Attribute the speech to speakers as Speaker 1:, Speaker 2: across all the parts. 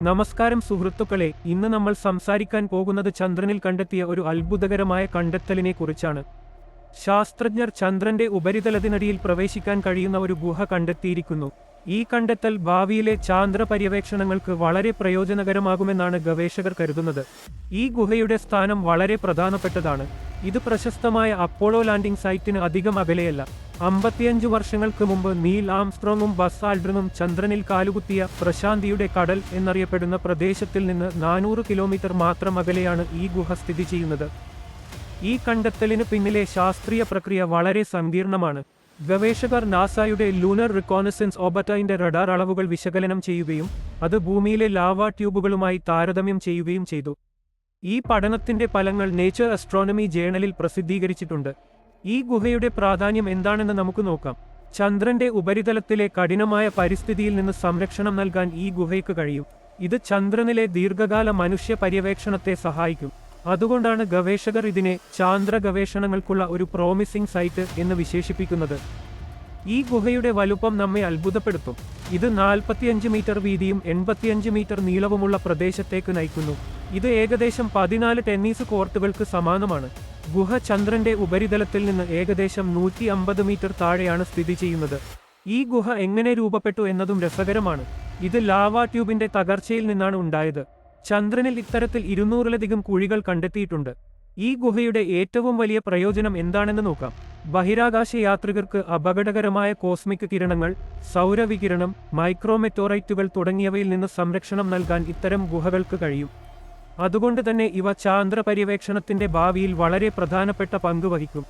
Speaker 1: നമസ്കാരം സുഹൃത്തുക്കളെ, ഇന്ന് നമ്മൾ സംസാരിക്കാൻ പോകുന്നത് ചന്ദ്രനിൽ കണ്ടെത്തിയ ഒരു അത്ഭുതകരമായ കണ്ടെത്തലിനെ കുറിച്ചാണ്. ശാസ്ത്രജ്ഞർ ചന്ദ്രന്റെ ഉപരിതലത്തിനടിയിൽ പ്രവേശിക്കാൻ കഴിയുന്ന ഒരു ഗുഹ കണ്ടെത്തിയിരിക്കുന്നു. ഈ കണ്ടെത്തൽ ഭാവിയിലെ ചാന്ദ്ര പര്യവേക്ഷണങ്ങൾക്ക് വളരെ പ്രയോജനകരമാകുമെന്നാണ് ഗവേഷകർ കരുതുന്നത്. ഈ ഗുഹയുടെ സ്ഥാനം വളരെ പ്രധാനപ്പെട്ടതാണ്. ഇത് പ്രശസ്തമായ അപ്പോളോ ലാൻഡിംഗ് സൈറ്റിന് അധികം അകലെയല്ല. 55 വർഷങ്ങൾക്ക് മുമ്പ് നീൽ ആംസ്ട്രോങ്ങും ബസ് ആൽഡ്രിനും ചന്ദ്രനിൽ കാലുകുത്തിയ പ്രശാന്തിയുടെ കടൽ എന്നറിയപ്പെടുന്ന പ്രദേശത്തിൽ നിന്ന് 400 കിലോമീറ്റർ മാത്രം അകലെയാണ് ഈ ഗുഹ സ്ഥിതി ചെയ്യുന്നത്. ഈ കണ്ടെത്തലിന് പിന്നിലെ ശാസ്ത്രീയ പ്രക്രിയ വളരെ സങ്കീർണമാണ്. ഗവേഷകർ നാസയുടെ ലൂണർ റിക്കോണസൻസ് ഓർബിറ്ററിന്റെ റഡാർ അളവുകൾ വിശകലനം ചെയ്യുകയും അത് ഭൂമിയിലെ ലാവ ട്യൂബുകളുമായി താരതമ്യം ചെയ്യുകയും ചെയ്തു. ഈ പഠനത്തിന്റെ ഫലങ്ങൾ നേച്ചർ അസ്ട്രോണമി ജേണലിൽ പ്രസിദ്ധീകരിച്ചിട്ടുണ്ട്. ഈ ഗുഹയുടെ പ്രാധാന്യം എന്താണെന്ന് നമുക്ക് നോക്കാം. ചന്ദ്രന്റെ ഉപരിതലത്തിലെ കഠിനമായ പരിസ്ഥിതിയിൽ നിന്ന് സംരക്ഷണം നൽകാൻ ഈ ഗുഹയ്ക്ക് കഴിയും. ഇത് ചന്ദ്രനിലെ ദീർഘകാല മനുഷ്യ പര്യവേക്ഷണത്തെ സഹായിക്കും. അതുകൊണ്ടാണ് ഗവേഷകർ ഇതിനെ ചാന്ദ്ര ഗവേഷണങ്ങൾക്കുള്ള ഒരു പ്രോമിസിംഗ് സൈറ്റ് എന്ന് വിശേഷിപ്പിക്കുന്നത്. ഈ ഗുഹയുടെ വലുപ്പം നമ്മെ അത്ഭുതപ്പെടുത്തും. ഇത് 45 മീറ്റർ വീതിയും 85 മീറ്റർ നീളവുമുള്ള പ്രദേശത്തേക്ക് നയിക്കുന്നു. ഇത് ഏകദേശം 14 ടെന്നീസ് കോർട്ടുകൾക്ക് സമാനമാണ്. ഗുഹ ചന്ദ്രന്റെ ഉപരിതലത്തിൽ നിന്ന് ഏകദേശം 150 മീറ്റർ താഴെയാണ് സ്ഥിതി ചെയ്യുന്നത്. ഈ ഗുഹ എങ്ങനെ രൂപപ്പെട്ടു എന്നതും രസകരമാണ്. ഇത് ലാവ ട്യൂബിന്റെ തകർച്ചയിൽ നിന്നാണ് ഉണ്ടായത്. ചന്ദ്രനിൽ ഇത്തരത്തിൽ 200-ലധികം കുഴികൾ കണ്ടെത്തിയിട്ടുണ്ട്. ഈ ഗുഹയുടെ ഏറ്റവും വലിയ പ്രയോജനം എന്താണെന്ന് നോക്കാം. ബഹിരാകാശ യാത്രികർക്ക് അപകടകരമായ കോസ്മിക് കിരണങ്ങൾ, സൗരവികിരണം, മൈക്രോമെറ്റോറൈറ്റുകൾ തുടങ്ങിയവയിൽ നിന്ന് സംരക്ഷണം നൽകാൻ ഇത്തരം ഗുഹകൾക്ക് കഴിയും. അതുകൊണ്ട് തന്നെ ഇവ ചാന്ദ്ര പര്യവേക്ഷണത്തിന്റെ ഭാവിയിൽ വളരെ പ്രധാനപ്പെട്ട പങ്ക് വഹിക്കും.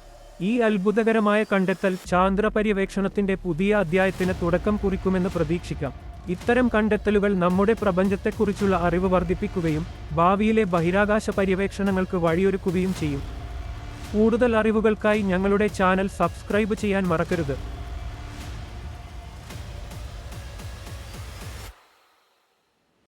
Speaker 1: ഈ അത്ഭുതകരമായ കണ്ടെത്തൽ ചാന്ദ്ര പര്യവേക്ഷണത്തിന്റെ പുതിയ അധ്യായത്തിന് തുടക്കം കുറിക്കുമെന്ന് പ്രതീക്ഷിക്കാം. ഇത്തരം കണ്ടെത്തലുകൾ നമ്മുടെ പ്രപഞ്ചത്തെക്കുറിച്ചുള്ള അറിവ് വർദ്ധിപ്പിക്കുകയും ഭാവിയിലെ ബഹിരാകാശ പര്യവേക്ഷണങ്ങൾക്ക് വഴിയൊരുക്കുകയും ചെയ്യും. കൂടുതൽ അറിവുകൾക്കായി ഞങ്ങളുടെ ചാനൽ സബ്സ്ക്രൈബ് ചെയ്യാൻ മറക്കരുത്.